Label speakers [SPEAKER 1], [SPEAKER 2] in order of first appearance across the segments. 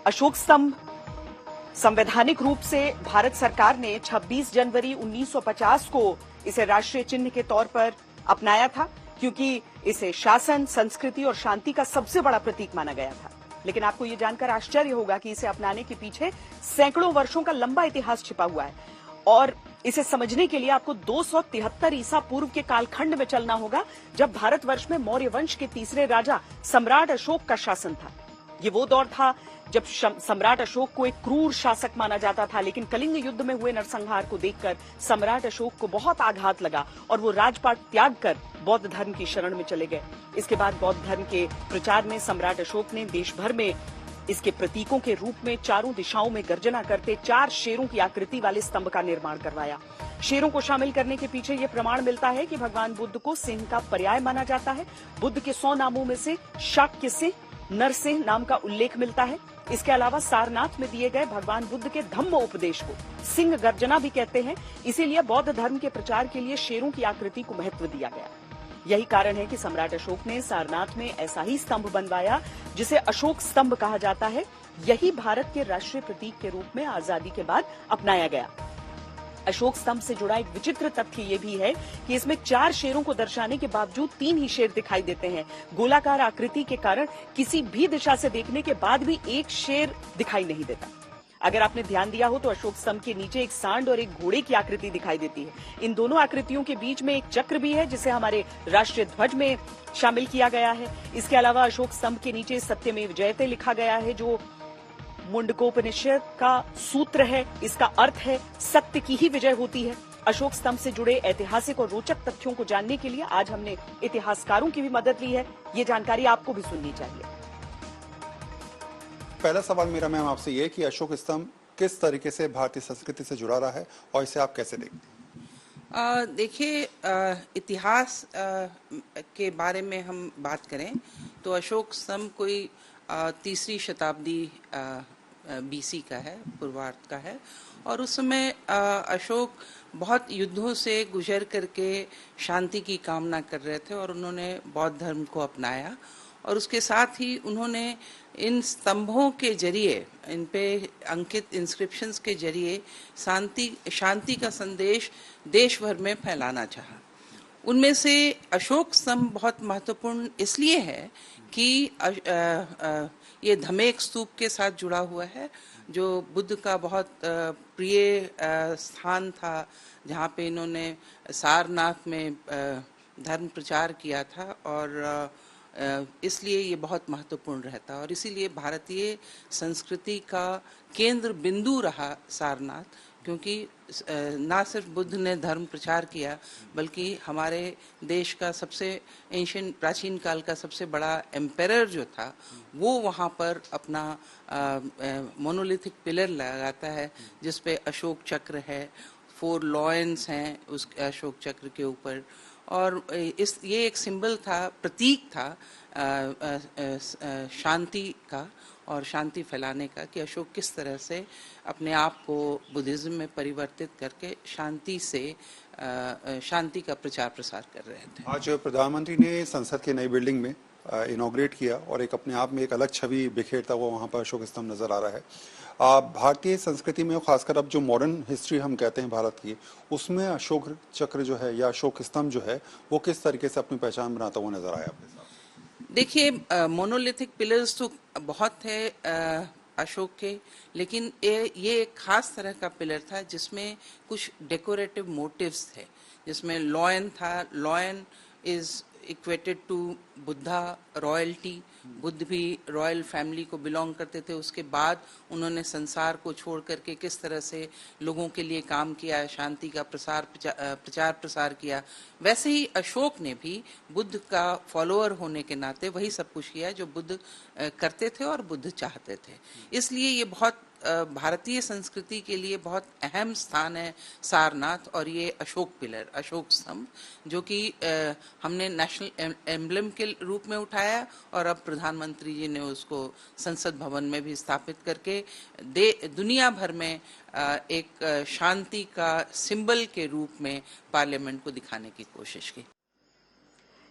[SPEAKER 1] अशोक स्तंभ संवैधानिक रूप से भारत सरकार ने 26 जनवरी 1950 को इसे राष्ट्रीय चिन्ह के तौर पर अपनाया था, क्योंकि इसे शासन, संस्कृति और शांति का सबसे बड़ा प्रतीक माना गया था। लेकिन आपको ये जानकर आश्चर्य होगा कि इसे अपनाने के पीछे सैकड़ों वर्षों का लंबा इतिहास छिपा हुआ है और इसे समझने के लिए आपको 273 ईसा पूर्व के कालखंड में चलना होगा, जब भारतवर्ष में मौर्य वंश के तीसरे राजा सम्राट अशोक का शासन था। ये वो दौर था जब सम्राट अशोक को एक क्रूर शासक माना जाता था, लेकिन कलिंग युद्ध में हुए नरसंहार को देखकर सम्राट अशोक को बहुत आघात लगा और वो राजपाट त्याग कर बौद्ध धर्म की शरण में चले गए। इसके बाद बौद्ध धर्म के प्रचार में सम्राट अशोक ने देश भर में इसके प्रतीकों के रूप में चारों दिशाओं में गर्जना करते 4 शेरों की आकृति वाले स्तंभ का निर्माण करवाया। शेरों को शामिल करने के पीछे यह प्रमाण मिलता है कि भगवान बुद्ध को सिंह का पर्याय माना जाता है। बुद्ध के 100 नामों में से शाक्य सिंह, नरसिंह नाम का उल्लेख मिलता है। इसके अलावा सारनाथ में दिए गए भगवान बुद्ध के धम्म उपदेश को सिंह गर्जना भी कहते हैं। इसीलिए बौद्ध धर्म के प्रचार के लिए शेरों की आकृति को महत्व दिया गया। यही कारण है कि सम्राट अशोक ने सारनाथ में ऐसा ही स्तंभ बनवाया जिसे अशोक स्तंभ कहा जाता है। यही भारत के राष्ट्रीय प्रतीक के रूप में आजादी के बाद अपनाया गया। अशोक स्तंभ से जुड़ा एक विचित्र तथ्य ये भी है कि इसमें 4 शेरों को दर्शाने के बावजूद 3 ही शेर दिखाई देते हैं। गोलाकार आकृति के कारण किसी भी दिशा से देखने के बाद भी एक शेर दिखाई नहीं देता। अगर आपने ध्यान दिया हो तो अशोक स्तंभ के नीचे एक सांड और एक घोड़े की आकृति दिखाई देती है। इन दोनों आकृतियों के बीच में एक चक्र भी है, जिसे हमारे राष्ट्रीय ध्वज में शामिल किया गया है। इसके अलावा अशोक स्तंभ के नीचे सत्यमेव जयते लिखा गया है, जो मुंडकोपनिषद का सूत्र है। इसका अर्थ है सत्य की ही विजय होती है। अशोक स्तंभ से जुड़े ऐतिहासिक और रोचक तथ्यों को जानने के लिए आज हमने इतिहासकारों की भी मदद ली है। ये जानकारी आपको भी सुननी चाहिए।
[SPEAKER 2] पहला सवाल मेरा मैम आपसे ये कि अशोक स्तंभ किस तरीके से भारतीय संस्कृति से जुड़ा रहा है और इसे आप कैसे देखते हैं?
[SPEAKER 3] देखिए, इतिहास के बारे में हम बात करें तो अशोक स्तंभ कोई 3री शताब्दी बीसी का है, पूर्वार्ध का है। और उस समय अशोक बहुत युद्धों से गुजर करके शांति की कामना कर रहे थे और उन्होंने बौद्ध धर्म को अपनाया। और उसके साथ ही उन्होंने इन स्तंभों के जरिए, इन पे अंकित इंस्क्रिप्शंस के जरिए शांति का संदेश देश भर में फैलाना चाहा। उनमें से अशोक स्तंभ बहुत महत्वपूर्ण इसलिए है कि ये धमेक स्तूप के साथ जुड़ा हुआ है, जो बुद्ध का बहुत प्रिय स्थान था, जहाँ पे इन्होंने सारनाथ में धर्म प्रचार किया था। और इसलिए ये बहुत महत्वपूर्ण रहता और इसीलिए भारतीय संस्कृति का केंद्र बिंदु रहा सारनाथ, क्योंकि ना सिर्फ बुद्ध ने धर्म प्रचार किया, बल्कि हमारे देश का सबसे एंशिएंट, प्राचीन काल का सबसे बड़ा एम्पेरर जो था, वो वहाँ पर अपना मोनोलिथिक पिलर लगाता है, जिस पे अशोक चक्र है, 4 लॉयंस हैं उस अशोक चक्र के ऊपर। और ये एक सिंबल था, प्रतीक था शांति का और शांति फैलाने का, कि अशोक किस तरह से अपने आप को बुद्धिज्म में परिवर्तित करके शांति का प्रचार प्रसार कर रहे थे।
[SPEAKER 2] आज प्रधानमंत्री ने संसद की नई बिल्डिंग में इनॉग्रेट किया और एक अपने आप में एक अलग छवि बिखेरता हुआ वहाँ पर अशोक स्तंभ नजर आ रहा है। भारतीय संस्कृति में, खासकर अब जो मॉडर्न हिस्ट्री हम कहते हैं भारत की, उसमें अशोक चक्र जो है या अशोक स्तंभ जो है, वो किस तरीके से अपनी पहचान बनाता हुआ नजर आया आपके साथ?
[SPEAKER 3] देखिए, मोनोलिथिक पिलर्स तो बहुत थे अशोक के, लेकिन ये एक खास तरह का पिलर था जिसमें कुछ डेकोरेटिव मोटिव्स थे, जिसमें लॉयन था। Lion is equated to Buddha, royalty. Buddha भी रॉयल फैमिली को बिलोंग करते थे। उसके बाद उन्होंने संसार को छोड़ करके किस तरह से लोगों के लिए काम किया, शांति का प्रचार प्रसार किया, वैसे ही अशोक ने भी बुद्ध का फॉलोअर होने के नाते वही सब कुछ किया जो बुद्ध करते थे और बुद्ध चाहते थे। इसलिए ये बहुत भारतीय संस्कृति के लिए बहुत अहम स्थान है सारनाथ। और ये अशोक पिलर, अशोक स्तंभ, जो कि हमने नेशनल एम्बलम के रूप में उठाया और अब प्रधानमंत्री जी ने उसको संसद भवन में भी स्थापित करके दुनिया भर में एक शांति का सिंबल के रूप में पार्लियामेंट को दिखाने की कोशिश की।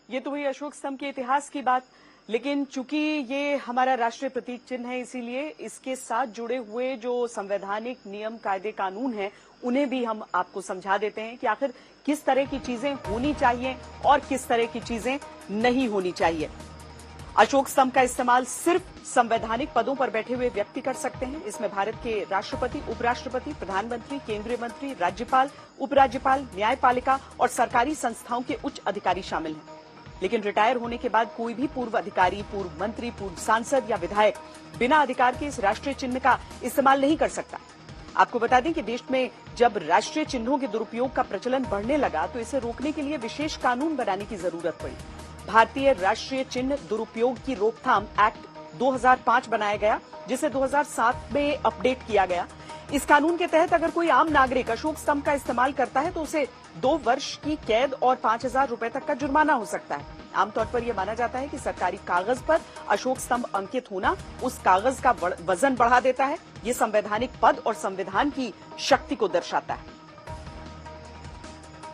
[SPEAKER 1] ये तो हुई अशोक स्तंभ के इतिहास की बात। लेकिन चूंकि ये हमारा राष्ट्रीय प्रतीक चिन्ह है, इसीलिए इसके साथ जुड़े हुए जो संवैधानिक नियम, कायदे, कानून हैं, उन्हें भी हम आपको समझा देते हैं कि आखिर किस तरह की चीजें होनी चाहिए और किस तरह की चीजें नहीं होनी चाहिए। अशोक स्तंभ का इस्तेमाल सिर्फ संवैधानिक पदों पर बैठे हुए व्यक्ति कर सकते हैं। इसमें भारत के राष्ट्रपति, उपराष्ट्रपति, प्रधानमंत्री, केंद्रीय मंत्री, राज्यपाल, उपराज्यपाल, न्यायपालिका और सरकारी संस्थाओं के उच्च अधिकारी शामिल हैं। लेकिन रिटायर होने के बाद कोई भी पूर्व अधिकारी, पूर्व मंत्री, पूर्व सांसद या विधायक बिना अधिकार के इस राष्ट्रीय चिन्ह का इस्तेमाल नहीं कर सकता। आपको बता दें कि देश में जब राष्ट्रीय चिन्हों के दुरुपयोग का प्रचलन बढ़ने लगा तो इसे रोकने के लिए विशेष कानून बनाने की जरूरत पड़ी। भारतीय राष्ट्रीय चिन्ह दुरुपयोग की रोकथाम एक्ट 2005 बनाया गया, जिसे 2007 में अपडेट किया गया। इस कानून के तहत अगर कोई आम नागरिक अशोक स्तंभ का इस्तेमाल करता है तो उसे 2 वर्ष की कैद और 5,000 रुपए तक का जुर्माना हो सकता है। आमतौर पर यह माना जाता है कि सरकारी कागज पर अशोक स्तंभ अंकित होना उस कागज का वजन बढ़ा देता है। ये संवैधानिक पद और संविधान की शक्ति को दर्शाता है।